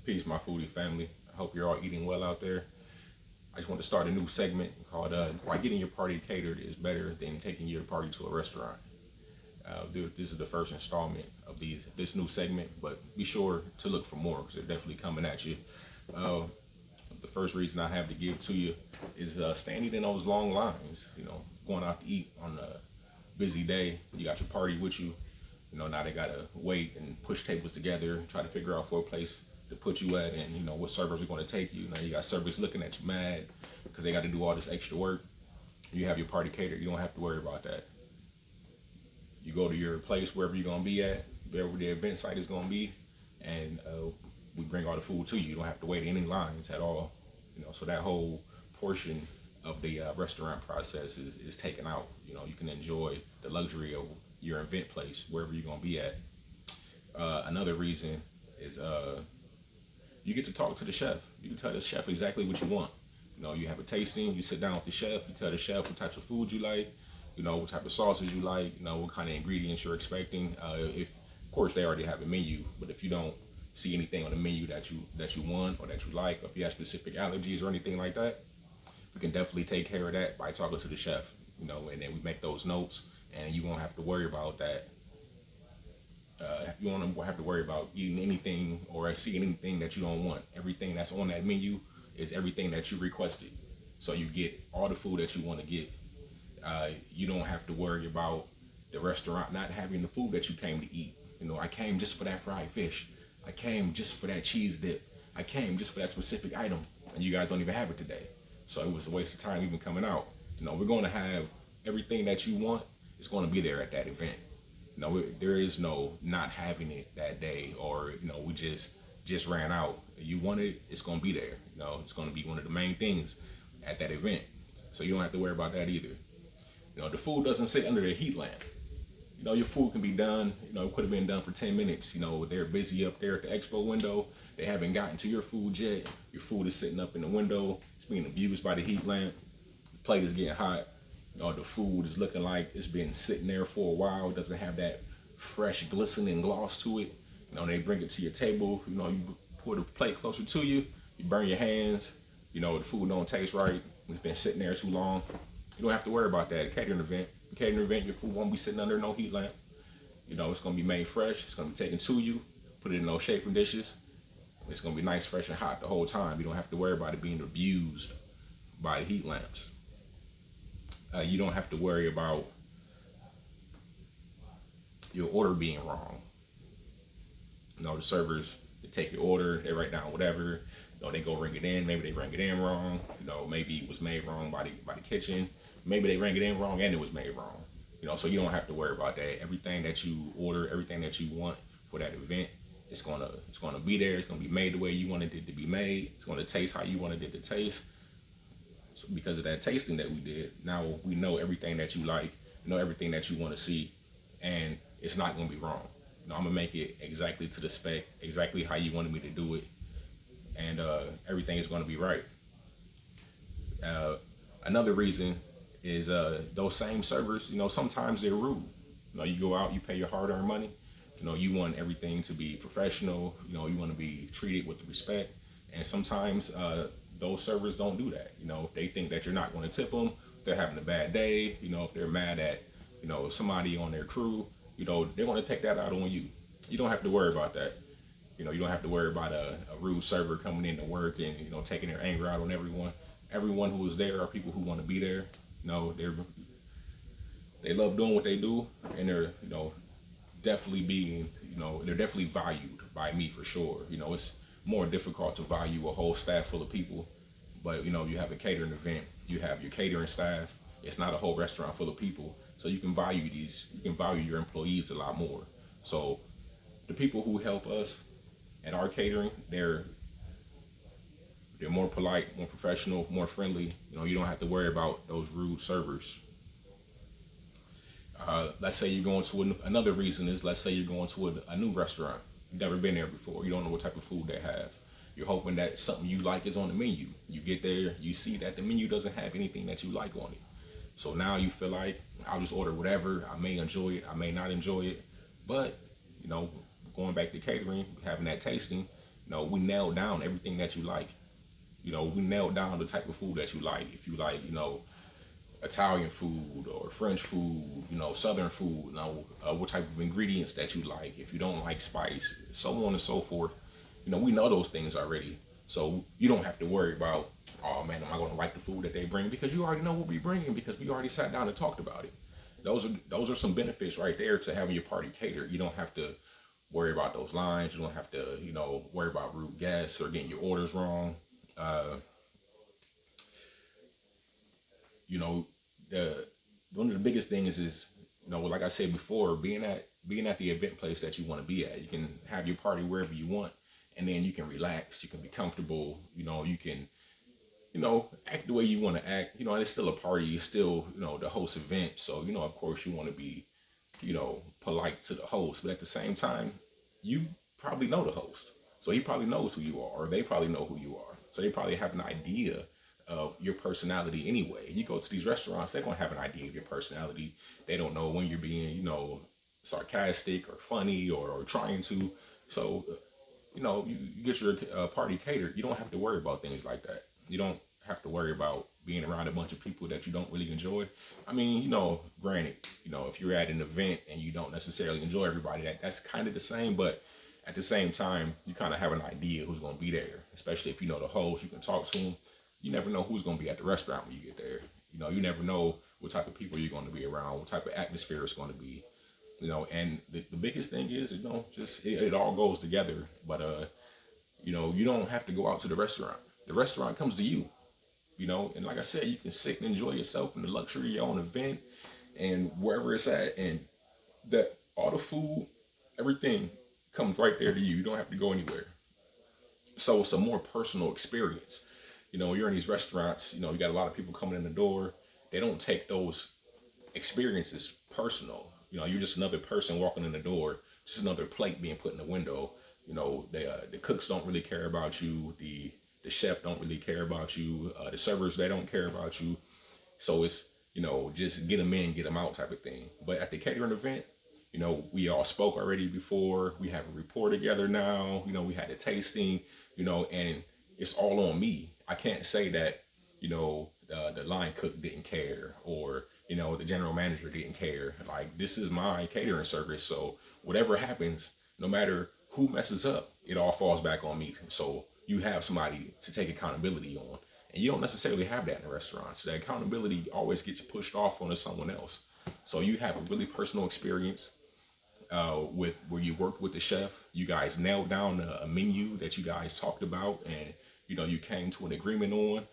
Peace, my foodie family. I hope you're all eating well out there. I just want to start a new segment called Why Getting Your Party Catered is Better Than Taking Your Party to a Restaurant. This is the first installment of this new segment, but be sure to look for more because they're definitely coming at you. Uh, the first reason I have to give to you is standing in those long lines, going out to eat on a busy day. You got your party with you. Now they gotta wait and push tables together, try to figure out for a place to put you at, and what servers are going to take you. Now you got servers looking at you mad because they got to do all this extra work. You have your party catered. You don't have to worry about that. You go to your place wherever you're gonna be at, wherever the event site is gonna be, and we bring all the food to you. You don't have to wait in any lines at all. So that whole portion of the restaurant process is taken out. You can enjoy the luxury of your event place wherever you're gonna be at. Another reason is you get to talk to the chef. You can tell the chef exactly what you want. You have a tasting. You sit down with the chef. You tell the chef what types of food you like. What type of sauces you like. What kind of ingredients you're expecting. If of course they already have a menu, but if you don't see anything on the menu that you want or that you like, or if you have specific allergies or anything like that, we can definitely take care of that by talking to the chef. And then we make those notes, and you won't have to worry about that. You won't have to worry about eating anything or seeing anything that you don't want. Everything that's on that menu is everything that you requested. So you get all the food that you want to get. You don't have to worry about the restaurant not having the food that you came to eat. I came just for that fried fish. I came just for that cheese dip. I came just for that specific item, and you guys don't even have it today. So it was a waste of time even coming out. We're going to have everything that you want. It's going to be there at that event. There is no not having it that day, or we just ran out. You want it, it's gonna be there. It's gonna be one of the main things at that event. So you don't have to worry about that either. The food doesn't sit under the heat lamp. Your food can be done. It could have been done for 10 minutes. They're busy up there at the expo window. They haven't gotten to your food yet. Your food is sitting up in the window. It's being abused by the heat lamp. The plate is getting hot. The food is looking like it's been sitting there for a while. It doesn't have that fresh glistening gloss to it. They bring it to your table. You pour the plate closer to you. You burn your hands. The food don't taste right. It's been sitting there too long. You don't have to worry about that. Catering event, your food won't be sitting under no heat lamp. It's gonna be made fresh. It's gonna be taken to you. Put it in those chafing dishes. It's gonna be nice, fresh, and hot the whole time. You don't have to worry about it being abused by the heat lamps. You don't have to worry about your order being wrong. The servers, they take your order, they write down whatever. They go ring it in. Maybe they rang it in wrong. Maybe it was made wrong by the kitchen. Maybe they rang it in wrong and it was made wrong. So you don't have to worry about that. Everything that you order, everything that you want for that event, it's gonna be there. It's gonna be made the way you wanted it to be made. It's gonna taste how you wanted it to taste. So because of that tasting that we did, now we know everything that you like, everything that you want to see, and it's not going to be wrong. I'm going to make it exactly to the spec, exactly how you wanted me to do it, and everything is going to be right. Another reason is those same servers, sometimes they're rude. You go out, you pay your hard-earned money, you want everything to be professional, you want to be treated with respect, and sometimes those servers don't do that. If they think that you're not going to tip them, if they're having a bad day, if they're mad at, somebody on their crew, they're going to take that out on you. You don't have to worry about that. You don't have to worry about a rude server coming into work and, taking their anger out on everyone. Everyone who is there are people who want to be there. They love doing what they do, and they're, definitely being, they're definitely valued by me for sure. It's more difficult to value a whole staff full of people, but you have a catering event, you have your catering staff. It's not a whole restaurant full of people, so you can value your employees a lot more. So the people who help us at our catering, they're more polite, more professional, more friendly. You don't have to worry about those rude servers. Let's say you're going to another reason is, let's say you're going to a new restaurant. You've never been there before. You don't know what type of food they have. You're hoping that something you like is on the menu. You get there, you see that the menu doesn't have anything that you like on it. So now you feel like, I'll just order whatever. I may enjoy it, I may not enjoy it. But, going back to catering, having that tasting, We nailed down everything that you like. We nailed down the type of food that you like. If you like, Italian food or French food, Southern food, what type of ingredients that you like. If you don't like spice, so on and so forth. We know those things already. So you don't have to worry about, oh man, am I going to like the food that they bring? Because you already know what we bring because we already sat down and talked about it. Those are some benefits right there to having your party catered. You don't have to worry about those lines. You don't have to, worry about rude guests or getting your orders wrong. Uh, you know, the one of the biggest things is, like I said before, being at the event place that you want to be at. You can have your party wherever you want, and then you can relax. You can be comfortable. You can act the way you want to act. And it's still a party. It's still the host event. So of course you want to be polite to the host, but at the same time, you probably know the host. So he probably knows who you are, or they probably know who you are. So they probably have an idea of your personality anyway. You go to these restaurants, they don't have an idea of your personality. They don't know when you're being, sarcastic or funny or trying to. So you get your party catered. You don't have to worry about things like that. You don't have to worry about being around a bunch of people that you don't really enjoy. I mean, granted, if you're at an event and you don't necessarily enjoy everybody, that's kind of the same, but at the same time, you kind of have an idea who's going to be there, especially if you know the host, you can talk to them. You never know who's going to be at the restaurant when you get there. You never know what type of people you're going to be around, what type of atmosphere it's going to be. And the biggest thing is, just it all goes together. But you don't have to go out to the restaurant. The restaurant comes to you. And like I said, you can sit and enjoy yourself in the luxury of your own event and wherever it's at, and that all the food, everything comes right there to you. You don't have to go anywhere. So it's a more personal experience. You're in these restaurants. You got a lot of people coming in the door. They don't take those experiences personal. You're just another person walking in the door, just another plate being put in the window. The cooks don't really care about you. The chef don't really care about you. The servers, they don't care about you. So it's just get them in, get them out type of thing. But at the catering event, we all spoke already before. We have a rapport together now. We had a tasting. And it's all on me. I can't say that the line cook didn't care, or the general manager didn't care. Like, this is my catering service, so whatever happens, no matter who messes up, it all falls back on me. So you have somebody to take accountability on, and you don't necessarily have that in the restaurants. The accountability always gets pushed off onto someone else. So you have a really personal experience with where you worked with the chef. You guys nailed down a menu that you guys talked about, and you came to an agreement on.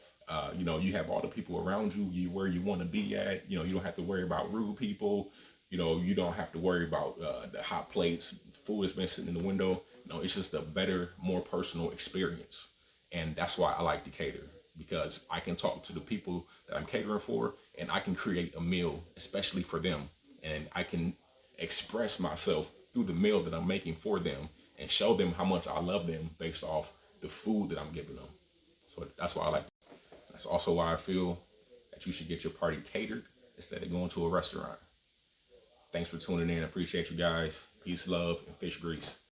You have all the people around you, where you want to be at. You don't have to worry about rude people. You don't have to worry about the hot plates, food that's been sitting in the window. It's just a better, more personal experience, and that's why I like to cater, because I can talk to the people that I'm catering for, and I can create a meal especially for them, and I can express myself through the meal that I'm making for them and show them how much I love them based off the food that I'm giving them. So that's why I like. That's also why I feel that you should get your party catered instead of going to a restaurant. Thanks for tuning in. I appreciate you guys. Peace, love, and fish grease.